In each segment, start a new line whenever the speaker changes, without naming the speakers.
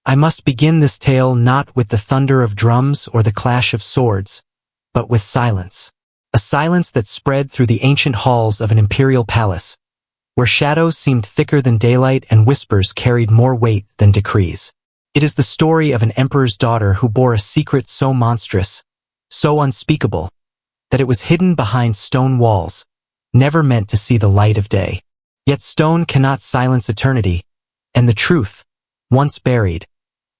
I must begin this tale not with the thunder of drums or the clash of swords, but with silence. A silence that spread through the ancient halls of an imperial palace, where shadows seemed thicker than daylight and whispers carried more weight than decrees. It is the story of an emperor's daughter who bore a secret so monstrous, so unspeakable, that it was hidden behind stone walls, never meant to see the light of day. Yet stone cannot silence eternity, and the truth, once buried,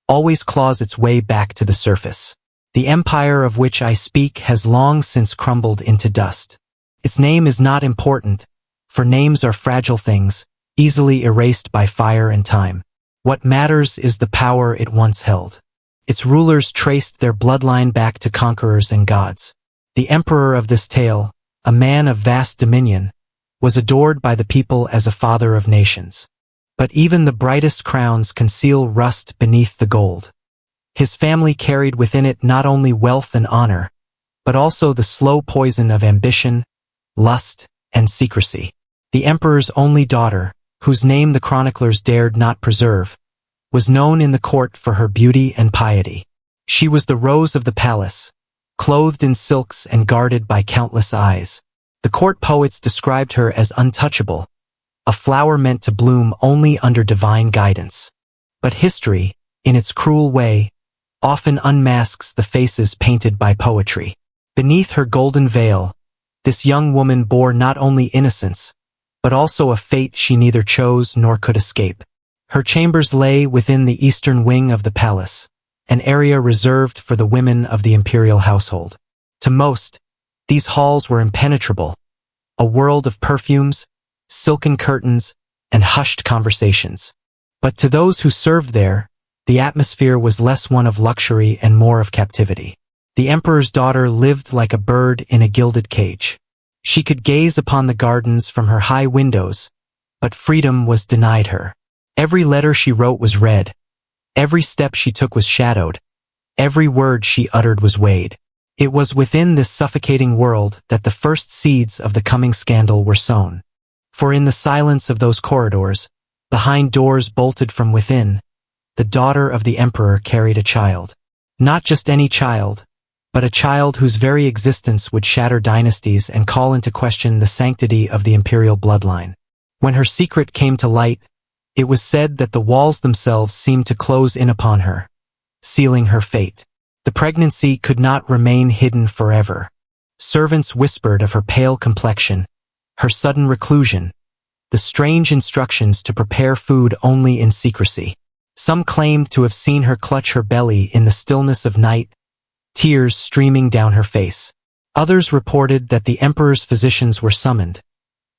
always claws its way back to the surface. The empire of which I speak has long since crumbled into dust. Its name is not important, for names are fragile things, easily erased by fire and time. What matters is the power it once held. Its rulers traced their bloodline back to conquerors and gods. The emperor of this tale, a man of vast dominion, was adored by the people as a father of nations. But even the brightest crowns conceal rust beneath the gold. His family carried within it not only wealth and honor, but also the slow poison of ambition, lust, and secrecy. The emperor's only daughter, whose name the chroniclers dared not preserve, was known in the court for her beauty and piety. She was the rose of the palace, clothed in silks and guarded by countless eyes. The court poets described her as untouchable, a flower meant to bloom only under divine guidance. But history, in its cruel way, often unmasks the faces painted by poetry. Beneath her golden veil, this young woman bore not only innocence, but also a fate she neither chose nor could escape. Her chambers lay within the eastern wing of the palace, an area reserved for the women of the imperial household. To most, these halls were impenetrable, a world of perfumes, silken curtains, and hushed conversations. But to those who served there, the atmosphere was less one of luxury and more of captivity. The emperor's daughter lived like a bird in a gilded cage. She could gaze upon the gardens from her high windows, but freedom was denied her. Every letter she wrote was read. Every step she took was shadowed. Every word she uttered was weighed. It was within this suffocating world that the first seeds of the coming scandal were sown. For in the silence of those corridors, behind doors bolted from within, the daughter of the emperor carried a child. Not just any child, but a child whose very existence would shatter dynasties and call into question the sanctity of the imperial bloodline. When her secret came to light, it was said that the walls themselves seemed to close in upon her, sealing her fate. The pregnancy could not remain hidden forever. Servants whispered of her pale complexion, her sudden reclusion, the strange instructions to prepare food only in secrecy. Some claimed to have seen her clutch her belly in the stillness of night, tears streaming down her face. Others reported that the emperor's physicians were summoned,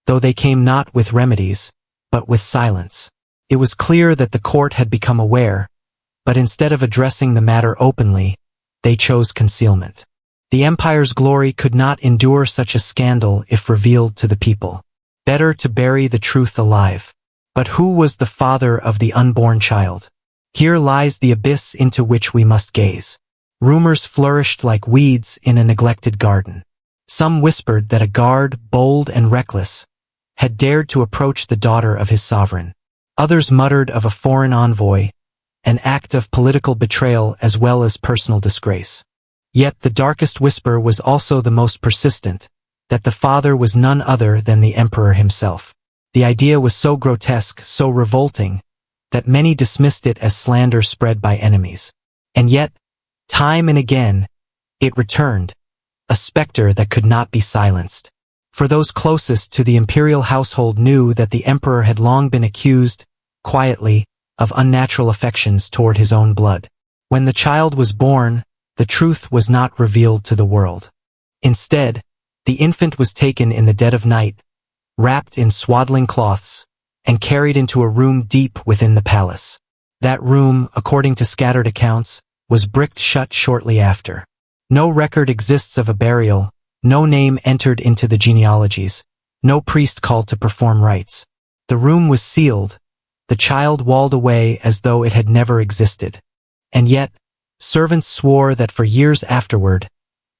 though they came not with remedies, but with silence. It was clear that the court had become aware, but instead of addressing the matter openly, they chose concealment. The empire's glory could not endure such a scandal if revealed to the people. Better to bury the truth alive. But who was the father of the unborn child? Here lies the abyss into which we must gaze. Rumors flourished like weeds in a neglected garden. Some whispered that a guard, bold and reckless, had dared to approach the daughter of his sovereign. Others muttered of a foreign envoy, an act of political betrayal as well as personal disgrace. Yet the darkest whisper was also the most persistent, that the father was none other than the emperor himself. The idea was so grotesque, so revolting, that many dismissed it as slander spread by enemies. And yet, time and again, it returned, a specter that could not be silenced. For those closest to the imperial household knew that the emperor had long been accused, quietly, of unnatural affections toward his own blood. When the child was born, the truth was not revealed to the world. Instead, the infant was taken in the dead of night, wrapped in swaddling cloths, and carried into a room deep within the palace. That room, according to scattered accounts, was bricked shut shortly after. No record exists of a burial, no name entered into the genealogies, no priest called to perform rites. The room was sealed, the child walled away as though it had never existed. And yet, servants swore that for years afterward,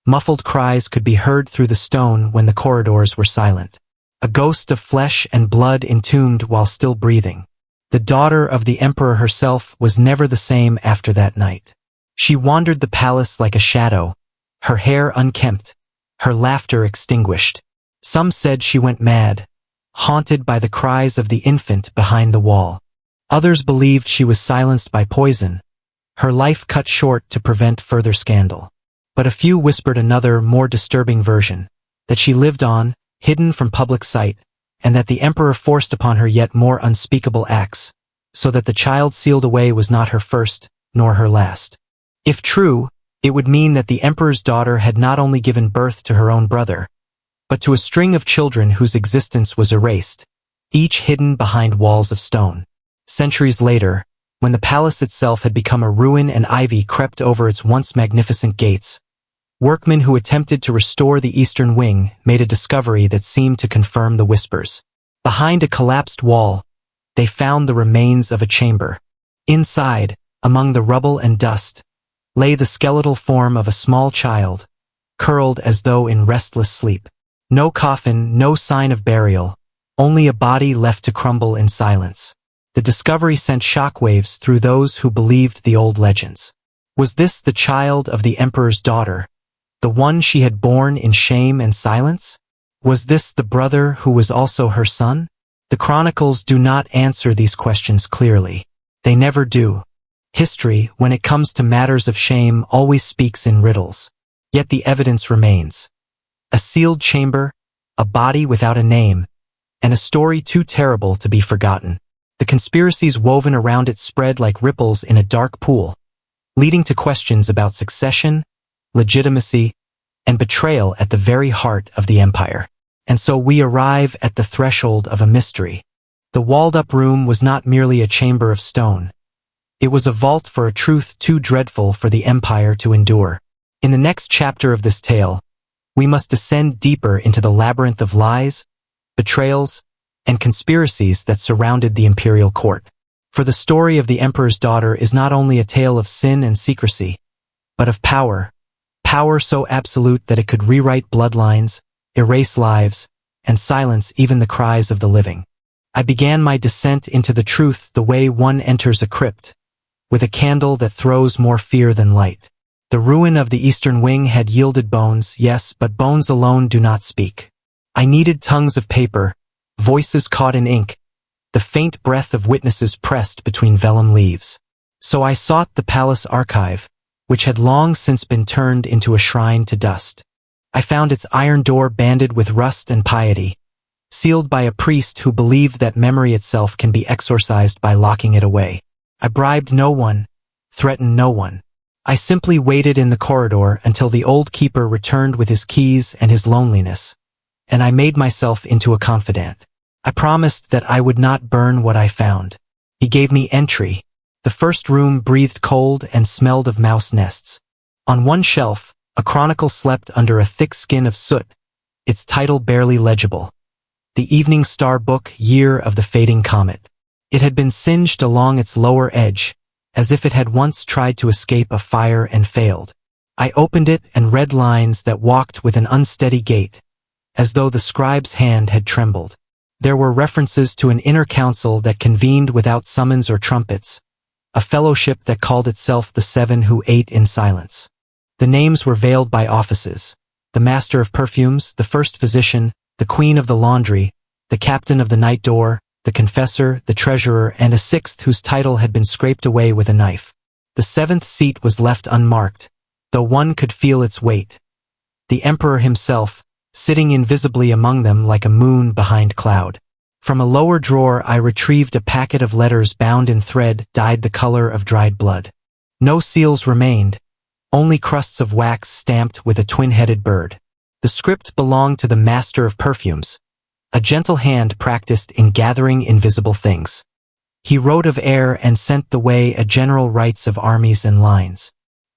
muffled cries could be heard through the stone when the corridors were silent. A ghost of flesh and blood entombed while still breathing. The daughter of the emperor herself was never the same after that night. She wandered the palace like a shadow, her hair unkempt, her laughter extinguished. Some said she went mad, haunted by the cries of the infant behind the wall. Others believed she was silenced by poison, her life cut short to prevent further scandal. But a few whispered another, more disturbing version, that she lived on, hidden from public sight, and that the emperor forced upon her yet more unspeakable acts, so that the child sealed away was not her first, nor her last. If true, it would mean that the emperor's daughter had not only given birth to her own brother, but to a string of children whose existence was erased, each hidden behind walls of stone. Centuries later, when the palace itself had become a ruin and ivy crept over its once magnificent gates, workmen who attempted to restore the eastern wing made a discovery that seemed to confirm the whispers. Behind a collapsed wall, they found the remains of a chamber. Inside, among the rubble and dust, lay the skeletal form of a small child, curled as though in restless sleep. No coffin, no sign of burial, only a body left to crumble in silence. The discovery sent shockwaves through those who believed the old legends. Was this the child of the emperor's daughter, the one she had borne in shame and silence? Was this the brother who was also her son? The chronicles do not answer these questions clearly. They never do. History, when it comes to matters of shame, always speaks in riddles. Yet the evidence remains. A sealed chamber, a body without a name, and a story too terrible to be forgotten. The conspiracies woven around it spread like ripples in a dark pool, leading to questions about succession, legitimacy, and betrayal at the very heart of the empire. And so we arrive at the threshold of a mystery. The walled-up room was not merely a chamber of stone. It was a vault for a truth too dreadful for the empire to endure. In the next chapter of this tale, we must descend deeper into the labyrinth of lies, betrayals, and conspiracies that surrounded the imperial court. For the story of the emperor's daughter is not only a tale of sin and secrecy, but of power, power so absolute that it could rewrite bloodlines, erase lives, and silence even the cries of the living. I began my descent into the truth the way one enters a crypt, with a candle that throws more fear than light. The ruin of the eastern wing had yielded bones, yes, but bones alone do not speak. I needed tongues of paper, voices caught in ink, the faint breath of witnesses pressed between vellum leaves. So I sought the palace archive, which had long since been turned into a shrine to dust. I found its iron door banded with rust and piety, sealed by a priest who believed that memory itself can be exorcised by locking it away. I bribed no one, threatened no one. I simply waited in the corridor until the old keeper returned with his keys and his loneliness, and I made myself into a confidant. I promised that I would not burn what I found. He gave me entry. The first room breathed cold and smelled of mouse nests. On one shelf, a chronicle slept under a thick skin of soot, its title barely legible. The Evening Star Book, Year of the Fading Comet. It had been singed along its lower edge, as if it had once tried to escape a fire and failed. I opened it and read lines that walked with an unsteady gait, as though the scribe's hand had trembled. There were references to an inner council that convened without summons or trumpets, a fellowship that called itself the Seven who ate in silence. The names were veiled by offices: the Master of Perfumes, the First Physician, the Queen of the Laundry, the Captain of the Night Door, the Confessor, the Treasurer, and a sixth whose title had been scraped away with a knife. The seventh seat was left unmarked, though one could feel its weight. The Emperor himself, sitting invisibly among them like a moon behind cloud. From a lower drawer I retrieved a packet of letters bound in thread dyed the color of dried blood. No seals remained, only crusts of wax stamped with a twin-headed bird. The script belonged to the Master of Perfumes, a gentle hand practiced in gathering invisible things. He wrote of air and sent the way a general writes of armies and lines.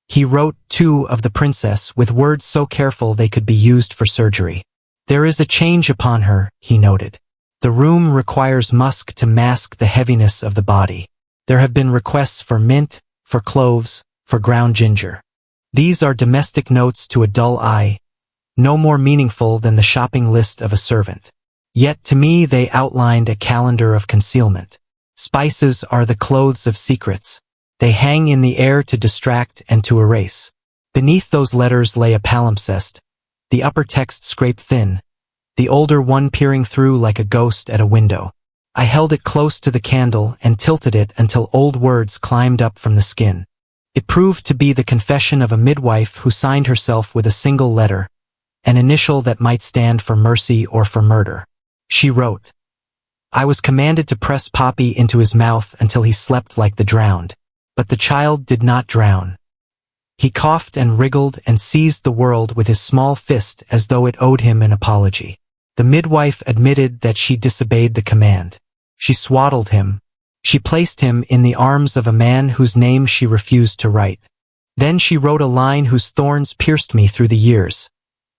He wrote, too, of the princess with words so careful they could be used for surgery. There is a change upon her, he noted. The room requires musk to mask the heaviness of the body. There have been requests for mint, for cloves, for ground ginger. These are domestic notes to a dull eye, no more meaningful than the shopping list of a servant. Yet to me they outlined a calendar of concealment. Spices are the clothes of secrets. They hang in the air to distract and to erase. Beneath those letters lay a palimpsest, the upper text scraped thin, the older one peering through like a ghost at a window. I held it close to the candle and tilted it until old words climbed up from the skin. It proved to be the confession of a midwife who signed herself with a single letter, an initial that might stand for mercy or for murder. She wrote, "I was commanded to press Poppy into his mouth until he slept like the drowned. But the child did not drown. He coughed and wriggled and seized the world with his small fist as though it owed him an apology." The midwife admitted that she disobeyed the command. She swaddled him. She placed him in the arms of a man whose name she refused to write. Then she wrote a line whose thorns pierced me through the years.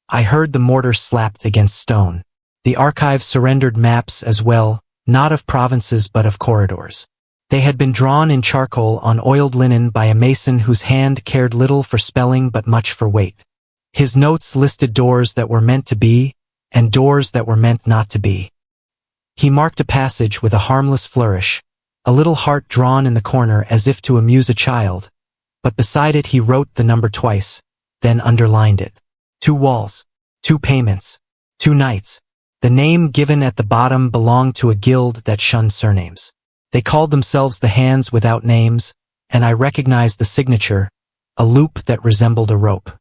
I heard the mortar slapped against stone. The archive surrendered maps as well, not of provinces but of corridors. They had been drawn in charcoal on oiled linen by a mason whose hand cared little for spelling but much for weight. His notes listed doors that were meant to be, and doors that were meant not to be. He marked a passage with a harmless flourish, a little heart drawn in the corner as if to amuse a child, but beside it he wrote the number twice, then underlined it. 2 walls, 2 payments, 2 nights. The name given at the bottom belonged to a guild that shunned surnames. They called themselves the Hands Without Names, and I recognized the signature, a loop that resembled a rope.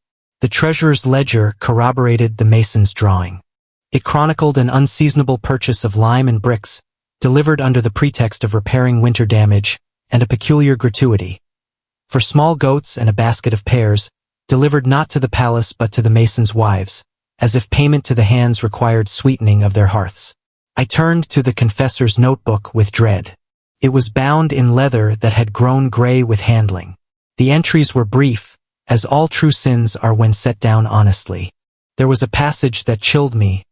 The treasurer's ledger corroborated the mason's drawing. It chronicled an unseasonable purchase of lime and bricks, delivered under the pretext of repairing winter damage, and a peculiar gratuity. For small goats and a basket of pears, delivered not to the palace but to the masons' wives, as if payment to the hands required sweetening of their hearths. I turned to the confessor's notebook with dread. It was bound in leather that had grown gray with handling. The entries were brief, as all true sins are when set down honestly. There was a passage that chilled me.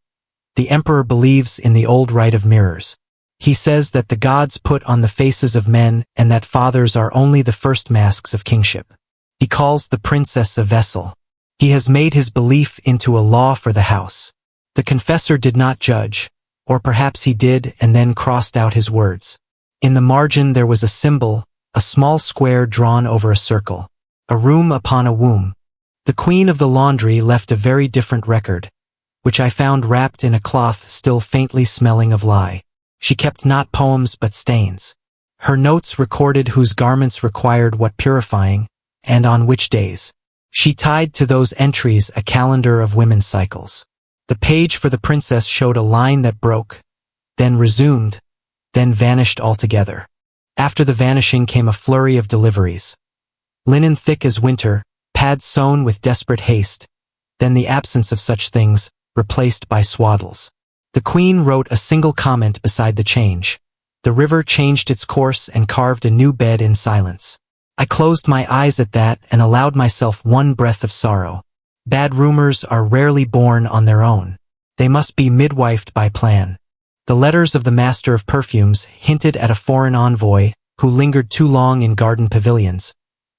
The emperor believes in the old rite of mirrors. He says that the gods put on the faces of men and that fathers are only the first masks of kingship. He calls the princess a vessel. He has made his belief into a law for the house. The confessor did not judge, or perhaps he did and then crossed out his words. In the margin there was a symbol, a small square drawn over a circle. A room upon a womb. The queen of the laundry left a very different record, which I found wrapped in a cloth still faintly smelling of lye. She kept not poems but stains. Her notes recorded whose garments required what purifying, and on which days. She tied to those entries a calendar of women's cycles. The page for the princess showed a line that broke, then resumed, then vanished altogether. After the vanishing came a flurry of deliveries. Linen thick as winter, pads sewn with desperate haste, then the absence of such things, replaced by swaddles. The queen wrote a single comment beside the change. The river changed its course and carved a new bed in silence. I closed my eyes at that and allowed myself one breath of sorrow. Bad rumors are rarely born on their own. They must be midwifed by plan. The letters of the master of perfumes hinted at a foreign envoy who lingered too long in garden pavilions,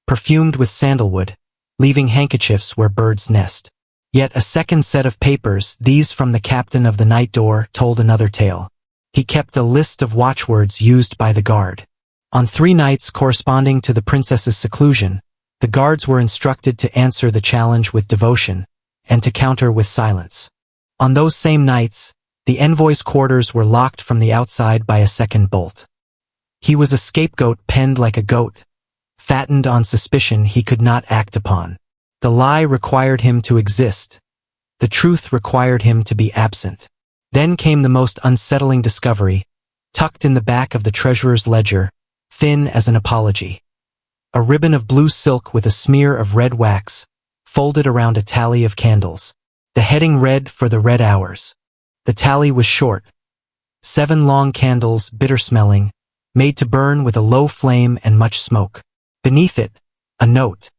perfumed with sandalwood, leaving handkerchiefs where birds nest. Yet a second set of papers, these from the captain of the night door, told another tale. He kept a list of watchwords used by the guard. On 3 nights corresponding to the princess's seclusion, the guards were instructed to answer the challenge with devotion, and to counter with silence. On those same nights, the envoy's quarters were locked from the outside by a second bolt. He was a scapegoat penned like a goat, fattened on suspicion he could not act upon. The lie required him to exist. The truth required him to be absent. Then came the most unsettling discovery, tucked in the back of the treasurer's ledger, thin as an apology. A ribbon of blue silk with a smear of red wax, folded around a tally of candles. The heading read for the red hours. The tally was short. 7 long candles, bitter-smelling, made to burn with a low flame and much smoke. Beneath it, a note.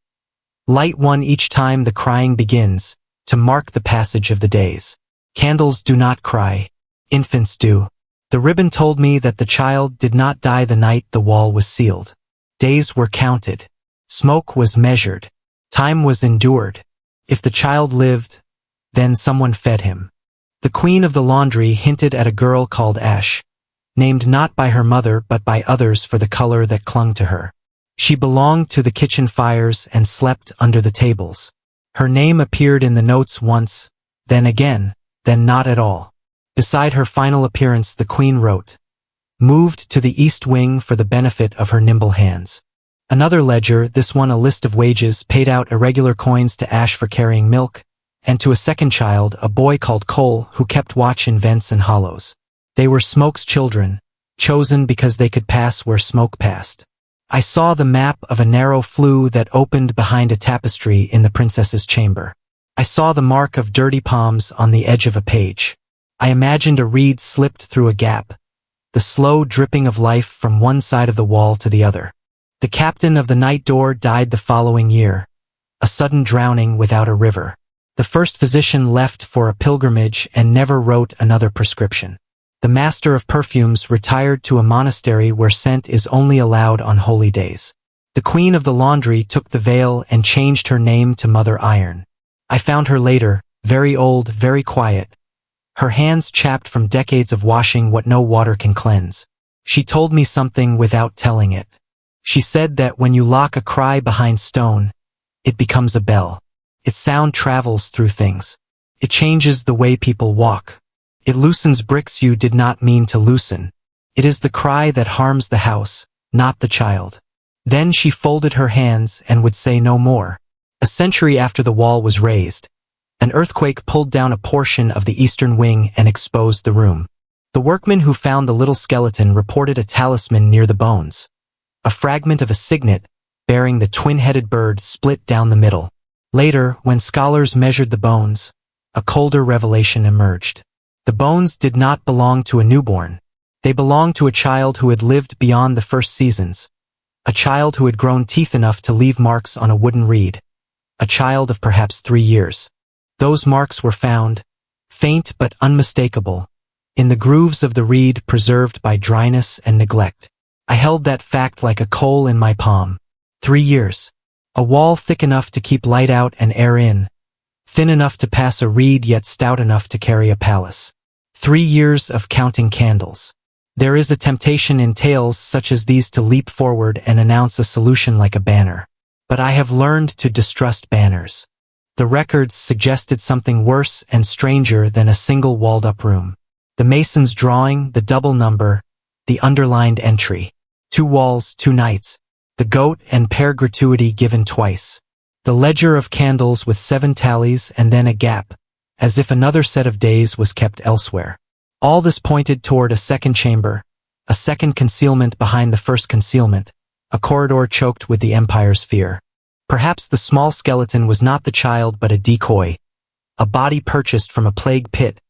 Light one each time the crying begins, to mark the passage of the days. Candles do not cry. Infants do. The ribbon told me that the child did not die the night the wall was sealed. Days were counted. Smoke was measured. Time was endured. If the child lived, then someone fed him. The queen of the laundry hinted at a girl called Ash, named not by her mother but by others for the color that clung to her. She belonged to the kitchen fires and slept under the tables. Her name appeared in the notes once, then again, then not at all. Beside her final appearance the queen wrote, "Moved to the east wing for the benefit of her nimble hands." Another ledger, this one a list of wages, paid out irregular coins to Ash for carrying milk, and to a second child, a boy called Cole, who kept watch in vents and hollows. They were Smoke's children, chosen because they could pass where Smoke passed. I saw the map of a narrow flue that opened behind a tapestry in the princess's chamber. I saw the mark of dirty palms on the edge of a page. I imagined a reed slipped through a gap, the slow dripping of life from one side of the wall to the other. The captain of the night door died the following year, a sudden drowning without a river. The first physician left for a pilgrimage and never wrote another prescription. The master of perfumes retired to a monastery where scent is only allowed on holy days. The queen of the laundry took the veil and changed her name to Mother Iron. I found her later, very old, very quiet, her hands chapped from decades of washing what no water can cleanse. She told me something without telling it. She said that when you lock a cry behind stone, it becomes a bell. Its sound travels through things. It changes the way people walk. It loosens bricks you did not mean to loosen. It is the cry that harms the house, not the child. Then she folded her hands and would say no more. A century after the wall was raised, an earthquake pulled down a portion of the eastern wing and exposed the room. The workman who found the little skeleton reported a talisman near the bones. A fragment of a signet, bearing the twin-headed bird, split down the middle. Later, when scholars measured the bones, a colder revelation emerged. The bones did not belong to a newborn. They belonged to a child who had lived beyond the first seasons. A child who had grown teeth enough to leave marks on a wooden reed. A child of perhaps 3 years. Those marks were found, faint but unmistakable, in the grooves of the reed preserved by dryness and neglect. I held that fact like a coal in my palm. 3 years. A wall thick enough to keep light out and air in, thin enough to pass a reed yet stout enough to carry a palace. 3 years of counting candles. There is a temptation in tales such as these to leap forward and announce a solution like a banner. But I have learned to distrust banners. The records suggested something worse and stranger than a single walled-up room. The mason's drawing, the double number, the underlined entry. 2 walls, 2 nights. The goat and pear gratuity given twice. The ledger of candles with 7 tallies and then a gap, as if another set of days was kept elsewhere. All this pointed toward a second chamber, a second concealment behind the first concealment, a corridor choked with the Empire's fear. Perhaps the small skeleton was not the child but a decoy, a body purchased from a plague pit,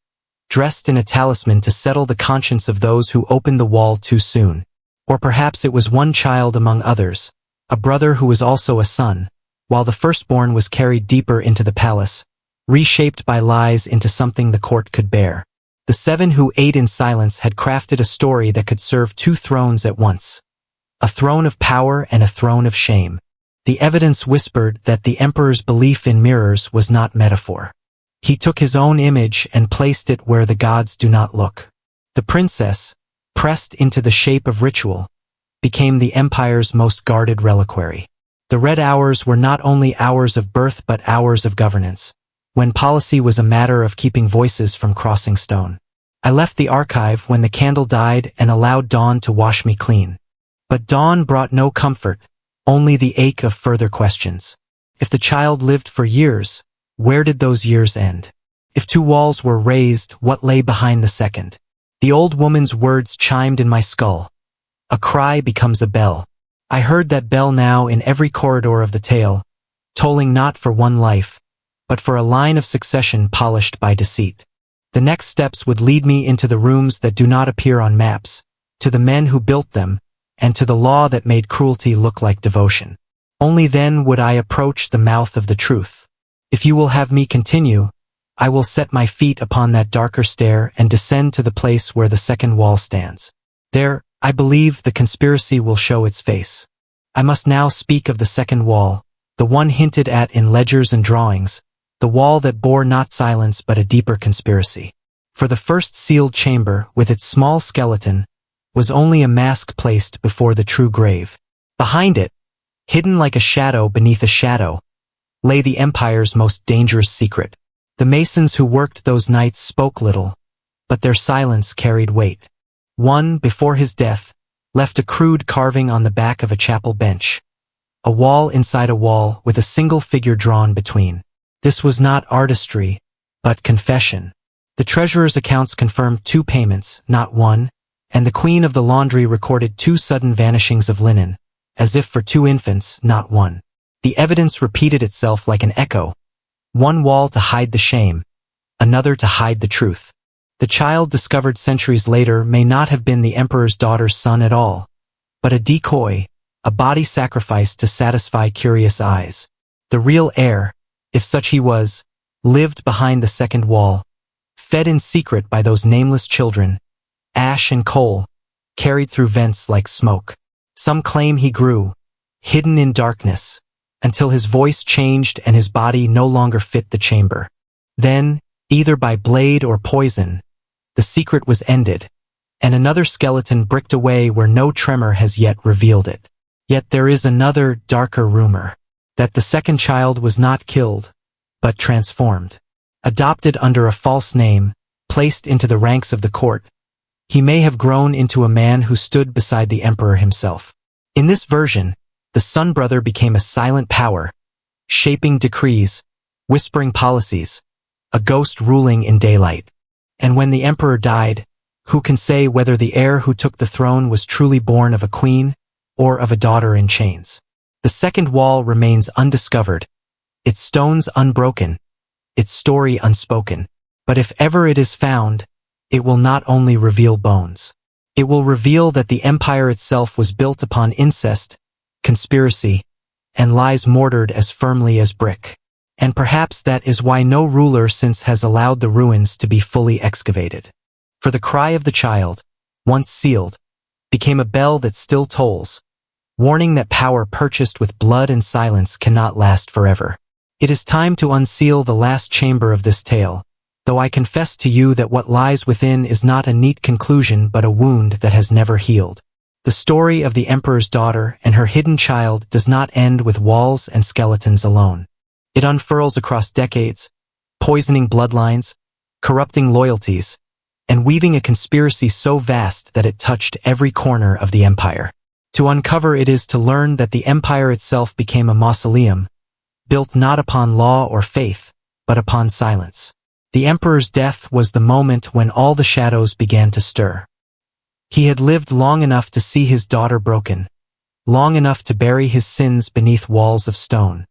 dressed in a talisman to settle the conscience of those who opened the wall too soon. Or perhaps it was one child among others, a brother who was also a son, while the firstborn was carried deeper into the palace, reshaped by lies into something the court could bear. The 7 who ate in silence had crafted a story that could serve 2 thrones at once. A throne of power and a throne of shame. The evidence whispered that the emperor's belief in mirrors was not metaphor. He took his own image and placed it where the gods do not look. The princess, pressed into the shape of ritual, became the empire's most guarded reliquary. The red hours were not only hours of birth but hours of governance, when policy was a matter of keeping voices from crossing stone. I left the archive when the candle died and allowed dawn to wash me clean. But dawn brought no comfort, only the ache of further questions. If the child lived for years, where did those years end? If 2 walls were raised, what lay behind the second? The old woman's words chimed in my skull. A cry becomes a bell. I heard that bell now in every corridor of the tale, tolling not for one life, but for a line of succession polished by deceit. The next steps would lead me into the rooms that do not appear on maps, to the men who built them, and to the law that made cruelty look like devotion. Only then would I approach the mouth of the truth. If you will have me continue, I will set my feet upon that darker stair and descend to the place where the second wall stands. There, I believe the conspiracy will show its face. I must now speak of the second wall, the one hinted at in ledgers and drawings, the wall that bore not silence but a deeper conspiracy. For the first sealed chamber, with its small skeleton, was only a mask placed before the true grave. Behind it, hidden like a shadow beneath a shadow, lay the empire's most dangerous secret. The masons who worked those nights spoke little, but their silence carried weight. One, before his death, left a crude carving on the back of a chapel bench. A wall inside a wall with a single figure drawn between. This was not artistry, but confession. The treasurer's accounts confirmed 2 payments, not 1, and the queen of the laundry recorded 2 sudden vanishings of linen, as if for 2 infants, not 1. The evidence repeated itself like an echo. One wall to hide the shame, another to hide the truth. The child discovered centuries later may not have been the emperor's daughter's son at all, but a decoy, a body sacrifice to satisfy curious eyes. The real heir, if such he was, lived behind the second wall, fed in secret by those nameless children, ash and coal, carried through vents like smoke. Some claim he grew, hidden in darkness, until his voice changed and his body no longer fit the chamber. Then, either by blade or poison, the secret was ended, and another skeleton bricked away where no tremor has yet revealed it. Yet there is another, darker rumor, that the second child was not killed, but transformed. Adopted under a false name, placed into the ranks of the court, he may have grown into a man who stood beside the emperor himself. In this version, the son brother became a silent power, shaping decrees, whispering policies, a ghost ruling in daylight. And when the emperor died, who can say whether the heir who took the throne was truly born of a queen or of a daughter in chains? The second wall remains undiscovered, its stones unbroken, its story unspoken. But if ever it is found, it will not only reveal bones. It will reveal that the empire itself was built upon incest, conspiracy, and lies mortared as firmly as brick. And perhaps that is why no ruler since has allowed the ruins to be fully excavated. For the cry of the child, once sealed, became a bell that still tolls, warning that power purchased with blood and silence cannot last forever. It is time to unseal the last chamber of this tale, though I confess to you that what lies within is not a neat conclusion but a wound that has never healed. The story of the emperor's daughter and her hidden child does not end with walls and skeletons alone. It unfurls across decades, poisoning bloodlines, corrupting loyalties, and weaving a conspiracy so vast that it touched every corner of the empire. To uncover it is to learn that the empire itself became a mausoleum, built not upon law or faith, but upon silence. The emperor's death was the moment when all the shadows began to stir. He had lived long enough to see his daughter broken, long enough to bury his sins beneath walls of stone.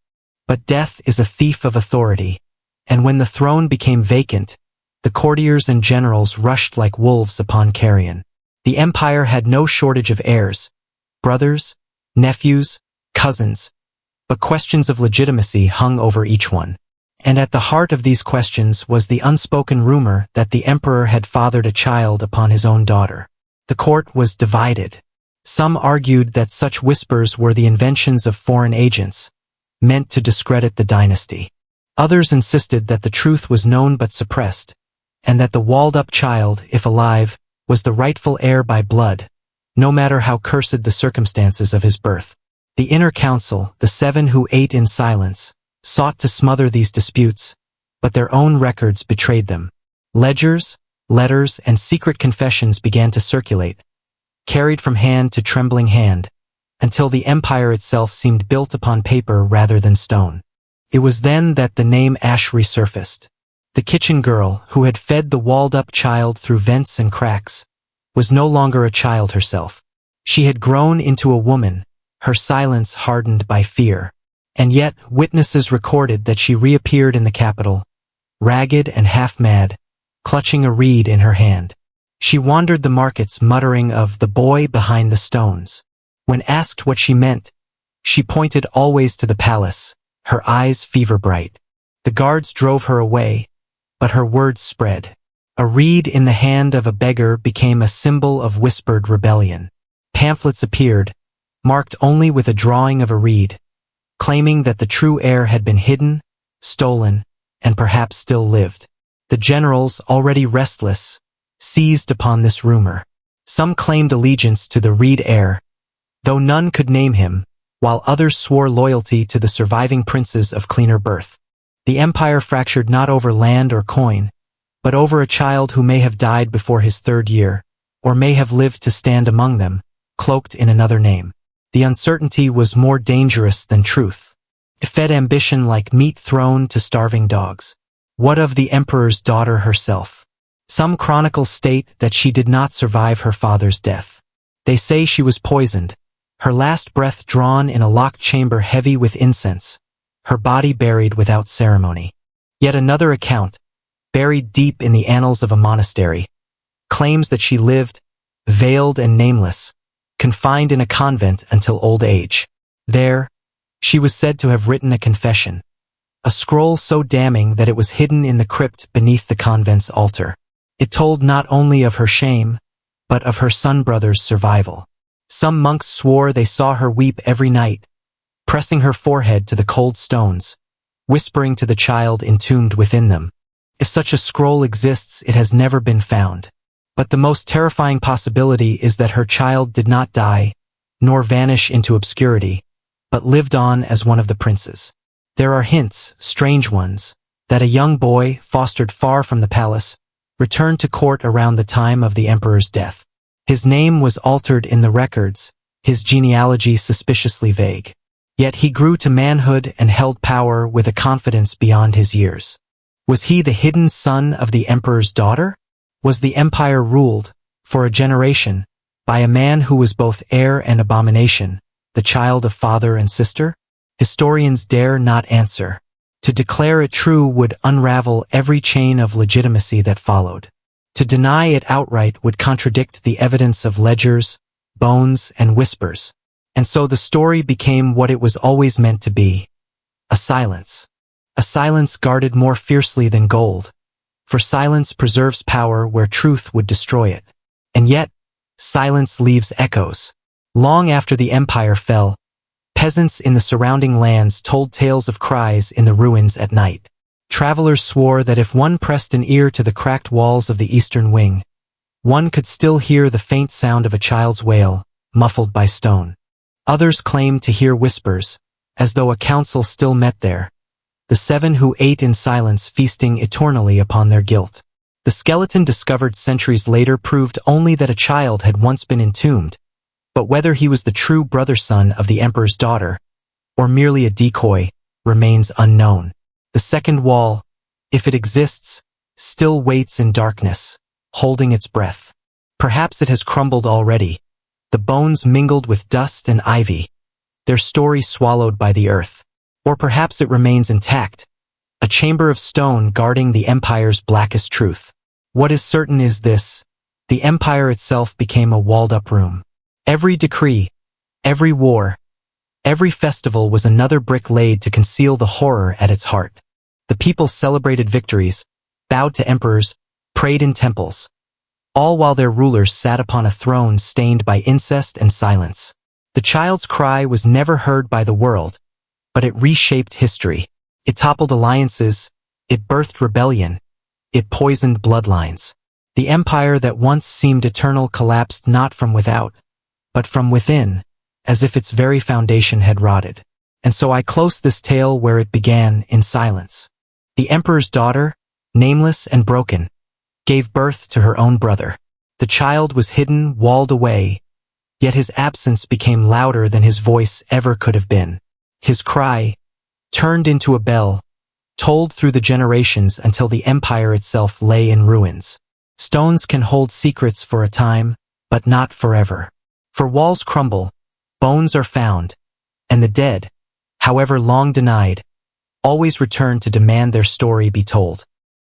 But death is a thief of authority, and when the throne became vacant, the courtiers and generals rushed like wolves upon carrion. The empire had no shortage of heirs, brothers, nephews, cousins, but questions of legitimacy hung over each one. And at the heart of these questions was the unspoken rumor that the emperor had fathered a child upon his own daughter. The court was divided. Some argued that such whispers were the inventions of foreign agents, meant to discredit the dynasty. Others insisted that the truth was known but suppressed, and that the walled-up child, if alive, was the rightful heir by blood, no matter how cursed the circumstances of his birth. The inner council, the 7 who ate in silence, sought to smother these disputes, but their own records betrayed them. Ledgers, letters, and secret confessions began to circulate, carried from hand to trembling hand, until the empire itself seemed built upon paper rather than stone. It was then that the name Ash resurfaced. The kitchen girl, who had fed the walled-up child through vents and cracks, was no longer a child herself. She had grown into a woman, her silence hardened by fear. And yet, witnesses recorded that she reappeared in the capital, ragged and half-mad, clutching a reed in her hand. She wandered the markets muttering of the boy behind the stones. When asked what she meant, she pointed always to the palace, her eyes fever-bright. The guards drove her away, but her words spread. A reed in the hand of a beggar became a symbol of whispered rebellion. Pamphlets appeared, marked only with a drawing of a reed, claiming that the true heir had been hidden, stolen, and perhaps still lived. The generals, already restless, seized upon this rumor. Some claimed allegiance to the Reed heir, though none could name him, while others swore loyalty to the surviving princes of cleaner birth. The empire fractured not over land or coin, but over a child who may have died before his 3rd year, or may have lived to stand among them, cloaked in another name. The uncertainty was more dangerous than truth. It fed ambition like meat thrown to starving dogs. What of the emperor's daughter herself? Some chronicles state that she did not survive her father's death. They say she was poisoned, her last breath drawn in a locked chamber heavy with incense, her body buried without ceremony. Yet another account, buried deep in the annals of a monastery, claims that she lived, veiled and nameless, confined in a convent until old age. There, she was said to have written a confession, a scroll so damning that it was hidden in the crypt beneath the convent's altar. It told not only of her shame, but of her son brother's survival. Some monks swore they saw her weep every night, pressing her forehead to the cold stones, whispering to the child entombed within them. If such a scroll exists, it has never been found. But the most terrifying possibility is that her child did not die, nor vanish into obscurity, but lived on as one of the princes. There are hints, strange ones, that a young boy, fostered far from the palace, returned to court around the time of the emperor's death. His name was altered in the records, his genealogy suspiciously vague. Yet he grew to manhood and held power with a confidence beyond his years. Was he the hidden son of the emperor's daughter? Was the empire ruled, for a generation, by a man who was both heir and abomination, the child of father and sister? Historians dare not answer. To declare it true would unravel every chain of legitimacy that followed. To deny it outright would contradict the evidence of ledgers, bones, and whispers. And so the story became what it was always meant to be. A silence. A silence guarded more fiercely than gold. For silence preserves power where truth would destroy it. And yet, silence leaves echoes. Long after the empire fell, peasants in the surrounding lands told tales of cries in the ruins at night. Travelers swore that if one pressed an ear to the cracked walls of the eastern wing, one could still hear the faint sound of a child's wail, muffled by stone. Others claimed to hear whispers, as though a council still met there, the 7 who ate in silence, feasting eternally upon their guilt. The skeleton discovered centuries later proved only that a child had once been entombed, but whether he was the true brother-son of the emperor's daughter, or merely a decoy, remains unknown. The second wall, if it exists, still waits in darkness, holding its breath. Perhaps it has crumbled already, the bones mingled with dust and ivy, their story swallowed by the earth. Or perhaps it remains intact, a chamber of stone guarding the empire's blackest truth. What is certain is this: the empire itself became a walled-up room. Every decree, every war, every festival was another brick laid to conceal the horror at its heart. The people celebrated victories, bowed to emperors, prayed in temples, all while their rulers sat upon a throne stained by incest and silence. The child's cry was never heard by the world, but it reshaped history. It toppled alliances, it birthed rebellion, it poisoned bloodlines. The empire that once seemed eternal collapsed not from without, but from within, as if its very foundation had rotted. And so I close this tale where it began, in silence. The emperor's daughter, nameless and broken, gave birth to her own brother. The child was hidden, walled away, yet his absence became louder than his voice ever could have been. His cry, turned into a bell, tolled through the generations until the empire itself lay in ruins. Stones can hold secrets for a time, but not forever. For walls crumble, bones are found, and the dead, however long denied, always return to demand their story be told.